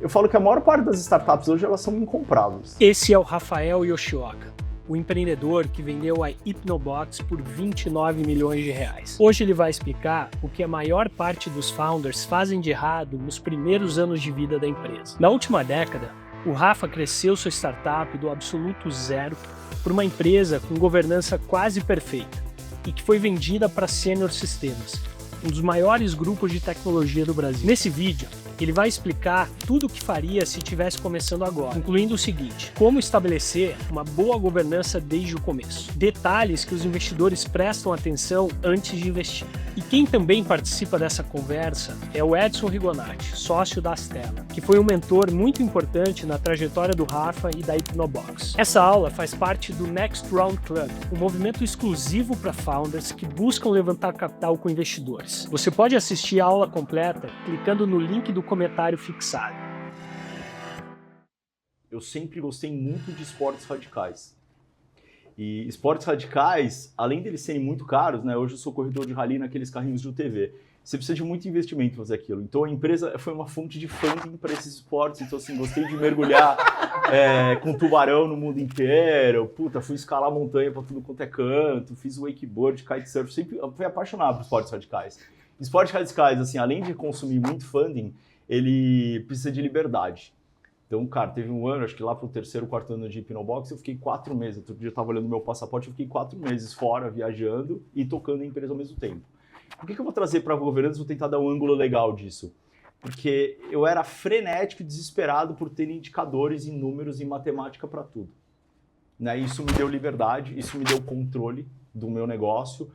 Eu falo que a maior parte das startups hoje elas são incompráveis. Esse é o Rafael Yoshioka, o empreendedor que vendeu a Hipnobox por 29 milhões de reais. Hoje ele vai explicar o que a maior parte dos founders fazem de errado nos primeiros anos de vida da empresa. Na última década, o Rafa cresceu sua startup do absoluto zero para uma empresa com governança quase perfeita e que foi vendida para Senior Systems, um dos maiores grupos de tecnologia do Brasil. Nesse vídeo, ele vai explicar tudo o que faria se estivesse começando agora, incluindo o seguinte: como estabelecer uma boa governança desde o começo, detalhes que os investidores prestam atenção antes de investir. E quem também participa dessa conversa é o Edson Rigonati, sócio da Astela, que foi um mentor muito importante na trajetória do Rafa e da Hipnobox. Essa aula faz parte do Next Round Club, um movimento exclusivo para founders que buscam levantar capital com investidores. Você pode assistir a aula completa clicando no link do comentário fixado. Eu sempre gostei muito de esportes radicais. E esportes radicais, além deles serem muito caros, né? Hoje eu sou corredor de rally naqueles carrinhos de UTV. Você precisa de muito investimento para fazer aquilo. Então a empresa foi uma fonte de funding para esses esportes. Então assim, gostei de mergulhar com tubarão no mundo inteiro. Puta, fui escalar montanha para tudo quanto é canto. Fiz wakeboard, kitesurf. Sempre fui apaixonado por esportes radicais. Esportes radicais, assim, além de consumir muito funding, ele precisa de liberdade. Então, cara, teve um ano, acho que lá pro terceiro, quarto ano de Hipnobox, eu fiquei 4 meses. Outro dia eu tava olhando meu passaporte, eu fiquei 4 meses fora, viajando e tocando a empresa ao mesmo tempo. Por que eu vou trazer para a governança? Vou tentar dar um ângulo legal disso. Porque eu era frenético e desesperado por ter indicadores e números e matemática para tudo. Né? Isso me deu liberdade, isso me deu controle do meu negócio,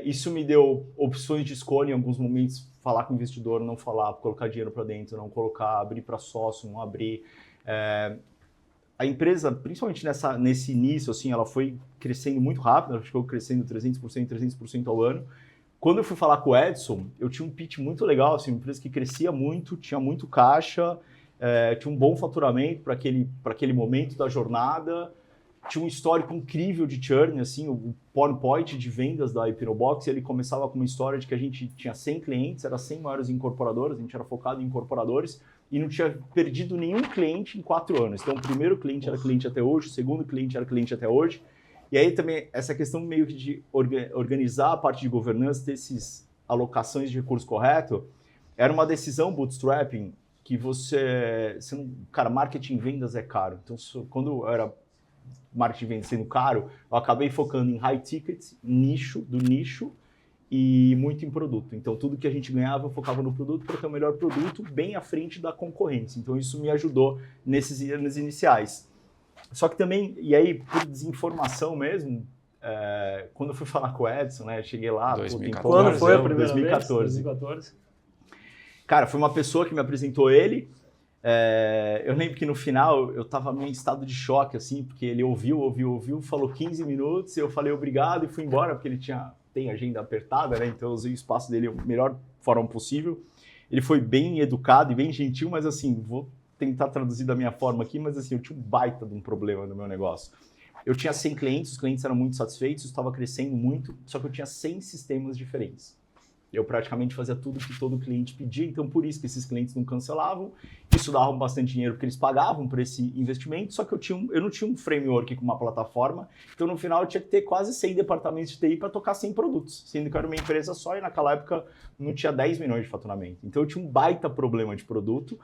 isso me deu opções de escolha em alguns momentos, falar com o investidor, não falar, colocar dinheiro para dentro, não colocar, abrir para sócio, não abrir. A empresa, principalmente nesse início, assim, ela foi crescendo muito rápido, ela ficou crescendo 300% ao ano. Quando eu fui falar com o Edson, eu tinha um pitch muito legal, assim, uma empresa que crescia muito, tinha muito caixa, tinha um bom faturamento para aquele momento da jornada, tinha um histórico incrível de churn, assim, o PowerPoint de vendas da Hipnobox, ele começava com uma história de que a gente tinha 100 clientes, era 100 maiores incorporadores, a gente era focado em incorporadores e não tinha perdido nenhum cliente em 4 anos. Então, o primeiro cliente era cliente até hoje, o segundo cliente era cliente até hoje. E aí também, essa questão meio que de organizar a parte de governança, ter essas alocações de recurso correto, era uma decisão bootstrapping que você não, cara, marketing e vendas é caro. Então, quando era marketing venda sendo caro, eu acabei focando em high ticket, do nicho e muito em produto. Então, tudo que a gente ganhava, eu focava no produto para ter o melhor produto bem à frente da concorrência. Então, isso me ajudou nesses anos iniciais. Só que também, e aí, por desinformação mesmo, quando eu fui falar com o Edson, né, eu cheguei lá... 2014. Quando foi a primeira 2014. vez? 2014. Cara, foi uma pessoa que me apresentou ele. Eu lembro que no final eu tava meio em estado de choque, assim, porque ele ouviu, falou 15 minutos, eu falei obrigado e fui embora, porque ele tem agenda apertada, né? Então eu usei o espaço dele da melhor forma possível. Ele foi bem educado e bem gentil, mas assim, vou tentar traduzir da minha forma aqui, mas assim, eu tinha um baita de um problema no meu negócio. Eu tinha 100 clientes, os clientes eram muito satisfeitos, estava crescendo muito, só que eu tinha 100 sistemas diferentes. Eu praticamente fazia tudo que todo cliente pedia, então por isso que esses clientes não cancelavam. Isso dava bastante dinheiro porque eles pagavam por esse investimento, só que eu não tinha um framework com uma plataforma, então no final eu tinha que ter quase 100 departamentos de TI para tocar 100 produtos, sendo que eu era uma empresa só e naquela época não tinha 10 milhões de faturamento. Então eu tinha um baita problema de produto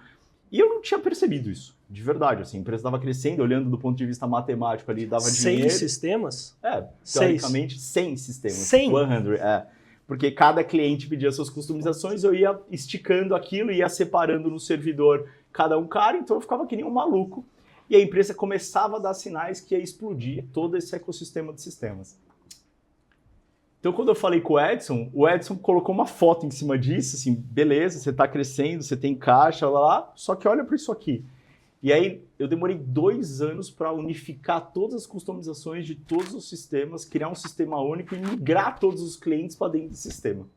e eu não tinha percebido isso, de verdade. Assim, a empresa estava crescendo, olhando do ponto de vista matemático ali, dava dinheiro. 6 sistemas? Teoricamente 100 sistemas. 100? 100, porque cada cliente pedia suas customizações, eu ia esticando aquilo, ia separando no servidor cada um cara, então eu ficava que nem um maluco. E a empresa começava a dar sinais que ia explodir todo esse ecossistema de sistemas. Então, quando eu falei com o Edson colocou uma foto em cima disso, assim, beleza, você está crescendo, você tem caixa, lá, só que olha para isso aqui. E aí, eu demorei 2 anos para unificar todas as customizações de todos os sistemas, criar um sistema único e migrar todos os clientes para dentro do sistema.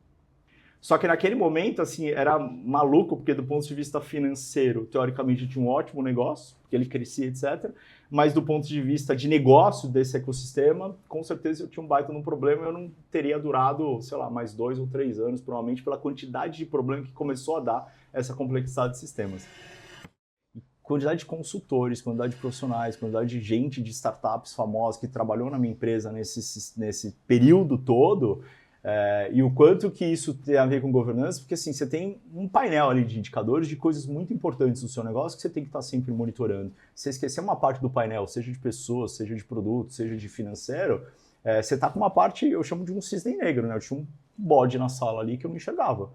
Só que naquele momento, assim, era maluco, porque do ponto de vista financeiro, teoricamente, eu tinha um ótimo negócio, porque ele crescia, etc. Mas do ponto de vista de negócio desse ecossistema, com certeza eu tinha um baita num problema, eu não teria durado, sei lá, mais 2 ou 3 anos, provavelmente pela quantidade de problema que começou a dar essa complexidade de sistemas. quantidade de consultores, quantidade de profissionais, quantidade de gente de startups famosas que trabalhou na minha empresa nesse período todo, e o quanto que isso tem a ver com governança, porque assim, você tem um painel ali de indicadores de coisas muito importantes do seu negócio que você tem que estar sempre monitorando. Se você esquecer uma parte do painel, seja de pessoas, seja de produto, seja de financeiro, você está com uma parte, eu chamo de um cisne negro, né? Eu tinha um bode na sala ali que eu não enxergava.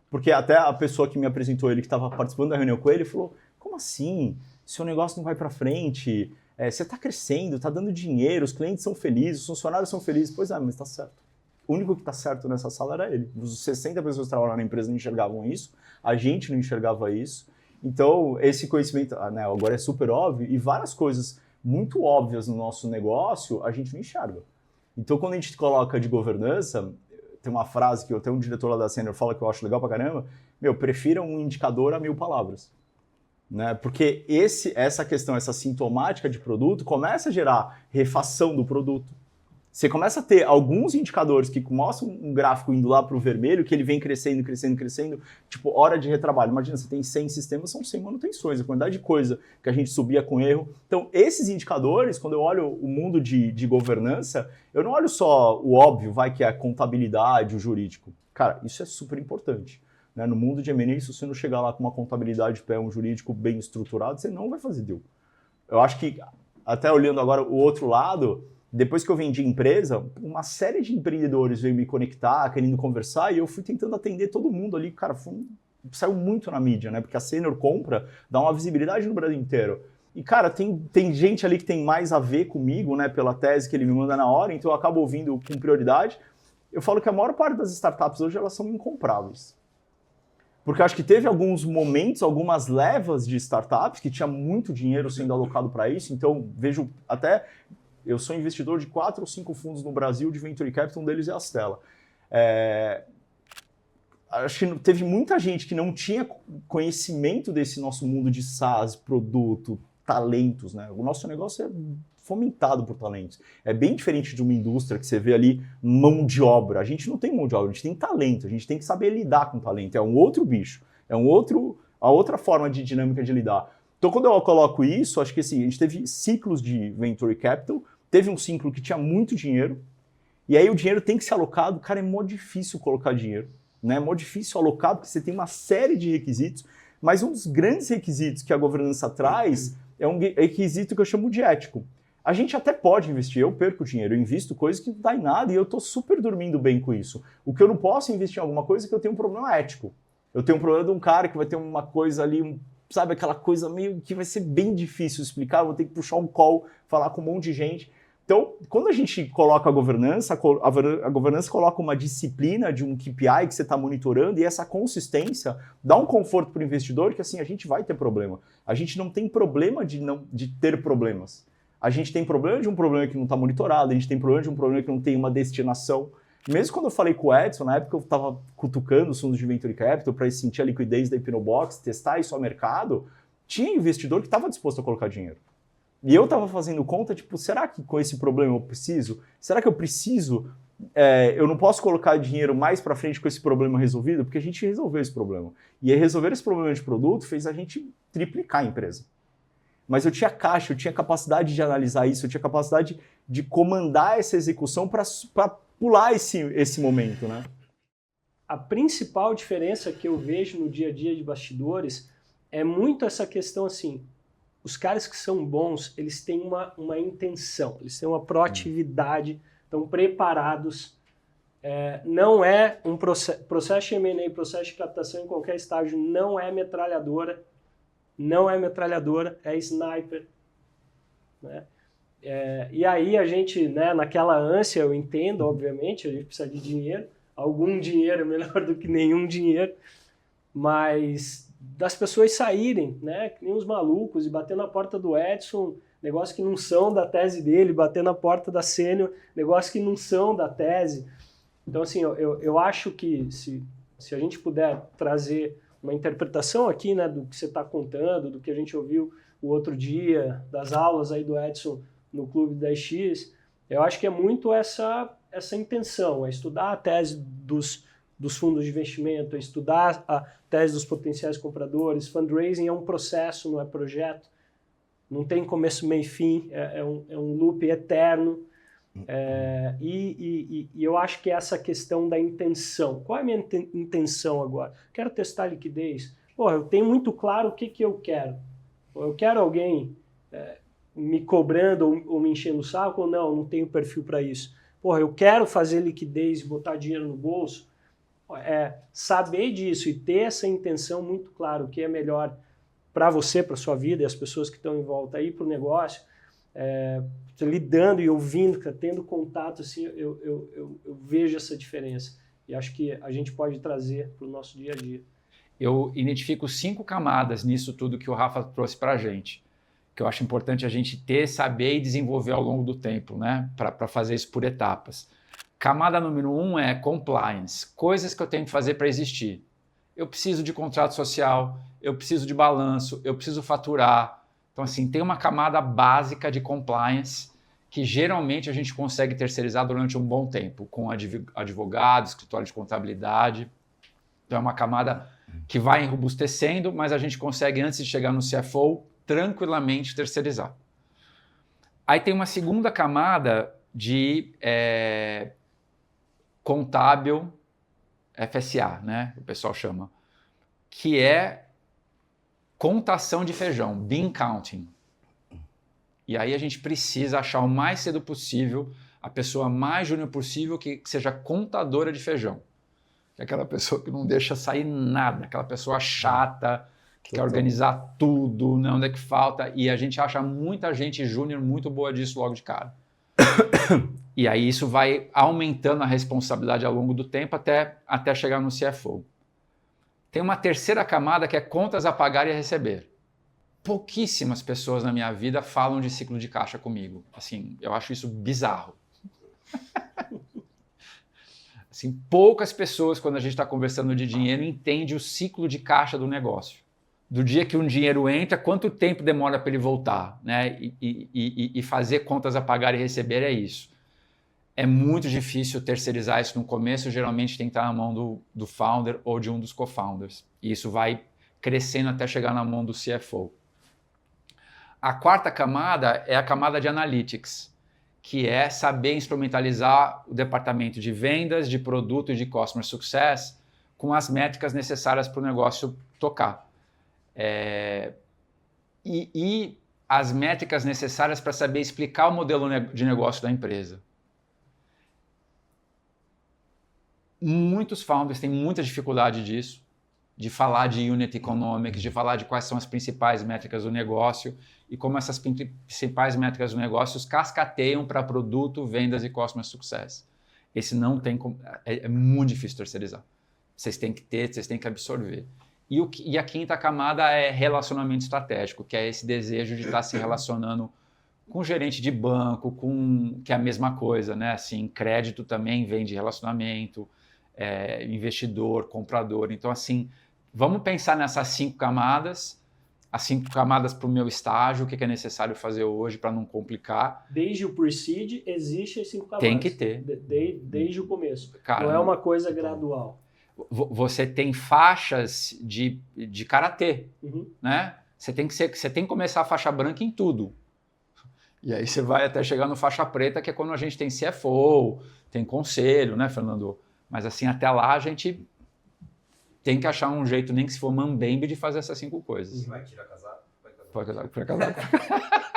Porque até a pessoa que me apresentou ele, que estava participando da reunião com ele, falou, como assim? Seu negócio não vai para frente, você está crescendo, está dando dinheiro, os clientes são felizes, os funcionários são felizes. Pois é, mas está certo. O único que está certo nessa sala era ele. Os 60 pessoas que trabalhavam na empresa não enxergavam isso, a gente não enxergava isso. Então, esse conhecimento, né, agora é super óbvio, e várias coisas muito óbvias no nosso negócio, a gente não enxerga. Então, quando a gente coloca de governança, tem uma frase que até um diretor lá da Senior fala que eu acho legal pra caramba, prefira um indicador a 1000 palavras. Né? Porque essa questão, essa sintomática de produto, começa a gerar refação do produto. Você começa a ter alguns indicadores que mostram um gráfico indo lá para o vermelho, que ele vem crescendo, crescendo, crescendo, tipo hora de retrabalho. Imagina, você tem 100 sistemas, são 100 manutenções, a quantidade de coisa que a gente subia com erro. Então, esses indicadores, quando eu olho o mundo de governança, eu não olho só o óbvio, que é a contabilidade, o jurídico. Cara, isso é super importante. Né? No mundo de M&A, se você não chegar lá com uma contabilidade de pé, um jurídico bem estruturado, você não vai fazer deal. Eu acho que, até olhando agora o outro lado, depois que eu vendi a empresa, uma série de empreendedores veio me conectar, querendo conversar, e eu fui tentando atender todo mundo ali. Cara, saiu muito na mídia, né? Porque a Senior Compra dá uma visibilidade no Brasil inteiro. E, cara, tem gente ali que tem mais a ver comigo, né? Pela tese que ele me manda na hora, então eu acabo ouvindo com prioridade. Eu falo que a maior parte das startups hoje, elas são incompráveis. Porque eu acho que teve alguns momentos, algumas levas de startups que tinha muito dinheiro sendo alocado para isso, então vejo até... Eu sou investidor de 4 ou 5 fundos no Brasil de Venture Capital, um deles é a Stella. Acho que teve muita gente que não tinha conhecimento desse nosso mundo de SaaS, produto, talentos, né? O nosso negócio é fomentado por talentos. É bem diferente de uma indústria que você vê ali mão de obra. A gente não tem mão de obra, a gente tem talento, a gente tem que saber lidar com talento. É um outro bicho, a outra forma de dinâmica de lidar. Então, quando eu coloco isso, acho que assim, a gente teve ciclos de Venture Capital, teve um ciclo que tinha muito dinheiro, e aí o dinheiro tem que ser alocado. Cara, é mó difícil colocar dinheiro, né? É mó difícil alocar, porque você tem uma série de requisitos, mas um dos grandes requisitos que a governança traz é um requisito que eu chamo de ético. A gente até pode investir, eu perco dinheiro, eu invisto coisas que não dá em nada e eu estou super dormindo bem com isso. O que eu não posso investir em alguma coisa é que eu tenho um problema ético. Eu tenho um problema de um cara que vai ter uma coisa ali, sabe, aquela coisa meio que vai ser bem difícil explicar, vou ter que puxar um call, falar com um monte de gente. Então, quando a gente coloca a governança coloca uma disciplina de um KPI que você está monitorando, e essa consistência dá um conforto para o investidor que assim, a gente vai ter problema. A gente não tem problema de ter problemas. A gente tem problema de um problema que não está monitorado, a gente tem problema de um problema que não tem uma destinação. Mesmo quando eu falei com o Edson, na época eu estava cutucando os fundos de Venture Capital para sentir a liquidez da Hipnobox, testar isso ao mercado, tinha investidor que estava disposto a colocar dinheiro. E eu estava fazendo conta, tipo, será que com esse problema eu preciso? Será que eu preciso? Eu não posso colocar dinheiro mais para frente com esse problema resolvido? Porque a gente resolveu esse problema. E aí resolver esse problema de produto fez a gente triplicar a empresa. Mas eu tinha caixa, eu tinha capacidade de analisar isso, eu tinha capacidade de comandar essa execução para pular esse momento, né? A principal diferença que eu vejo no dia a dia de bastidores é muito essa questão assim, os caras que são bons, eles têm uma intenção, eles têm uma proatividade, estão preparados. Não é um processo de M&A, processo de captação em qualquer estágio, não é metralhadora, é sniper. Né? E aí a gente, né, naquela ânsia, eu entendo, obviamente, a gente precisa de dinheiro, algum dinheiro é melhor do que nenhum dinheiro, mas das pessoas saírem, né, que nem os malucos, e bater na porta do Edson, negócio que não são da tese dele, bater na porta da Senior, negócio que não são da tese. Então, assim, eu acho que se a gente puder trazer uma interpretação aqui, né, do que você está contando, do que a gente ouviu o outro dia, das aulas aí do Edson no Clube 10X, eu acho que é muito essa intenção, é estudar a tese dos fundos de investimento, é estudar a tese dos potenciais compradores. Fundraising é um processo, não é projeto. Não tem começo, meio e fim, é um loop eterno. E eu acho que essa questão da intenção. Qual é a minha intenção agora? Quero testar liquidez. Eu tenho muito claro o que eu quero. Eu quero alguém me cobrando ou me enchendo o saco, ou não tenho perfil para isso. Eu quero fazer liquidez e botar dinheiro no bolso. Saber disso e ter essa intenção muito claro, o que é melhor para você, para sua vida e as pessoas que estão em volta aí, para o negócio, lidando e ouvindo, tendo contato, assim, eu vejo essa diferença. E acho que a gente pode trazer para o nosso dia a dia. Eu identifico 5 camadas nisso tudo que o Rafa trouxe para a gente, que eu acho importante a gente ter, saber e desenvolver ao longo do tempo, né? Para fazer isso por etapas. Camada número 1 é compliance, coisas que eu tenho que fazer para existir. Eu preciso de contrato social, eu preciso de balanço, eu preciso faturar. Então, assim, tem uma camada básica de compliance que geralmente a gente consegue terceirizar durante um bom tempo, com advogado, escritório de contabilidade. Então, é uma camada que vai robustecendo, mas a gente consegue, antes de chegar no CFO, tranquilamente terceirizar. Aí tem uma segunda camada de contábil FSA, né? O pessoal chama, que é contação de feijão, bean counting. E aí a gente precisa achar o mais cedo possível a pessoa mais júnior possível que seja contadora de feijão. Que é aquela pessoa que não deixa sair nada, aquela pessoa chata, que quer organizar tudo, né, onde é que falta. E a gente acha muita gente júnior muito boa disso logo de cara. E aí isso vai aumentando a responsabilidade ao longo do tempo até chegar no CFO. Tem uma terceira camada que é contas a pagar e a receber. Pouquíssimas pessoas na minha vida falam de ciclo de caixa comigo. Assim, eu acho isso bizarro. Assim, poucas pessoas, quando a gente está conversando de dinheiro, entendem o ciclo de caixa do negócio. Do dia que um dinheiro entra, quanto tempo demora para ele voltar, né? E fazer contas a pagar e receber é isso. É muito difícil terceirizar isso no começo, geralmente tem que estar na mão do founder ou de um dos co-founders. E isso vai crescendo até chegar na mão do CFO. A quarta camada é a camada de analytics, que é saber instrumentalizar o departamento de vendas, de produto e de customer success com as métricas necessárias para o negócio tocar. E as métricas necessárias para saber explicar o modelo de negócio da empresa. Muitos founders têm muita dificuldade disso, de falar de unit economics, de falar de quais são as principais métricas do negócio e como essas principais métricas do negócio cascateiam para produto, vendas e customer success. Esse não tem como, é muito difícil terceirizar. Vocês têm que ter, vocês têm que absorver. E a quinta camada é relacionamento estratégico, que é esse desejo de estar se relacionando com gerente de banco, que é a mesma coisa, né? Assim, crédito também vem de relacionamento, investidor, comprador. Então, assim, vamos pensar nessas 5 camadas, as 5 camadas para o meu estágio, o que é necessário fazer hoje para não complicar. Desde o pre-seed, existe as 5 camadas. Tem que ter. Desde o começo. Cara, não é uma coisa gradual. Você tem faixas de karatê, né? Você tem que começar a faixa branca em tudo. E aí você vai até chegar no faixa preta, que é quando a gente tem CFO, tem conselho, né, Fernando? Mas assim, até lá a gente tem que achar um jeito, nem que se for mambembe, de fazer essas 5 coisas. Vai tirar casaco? Vai casar.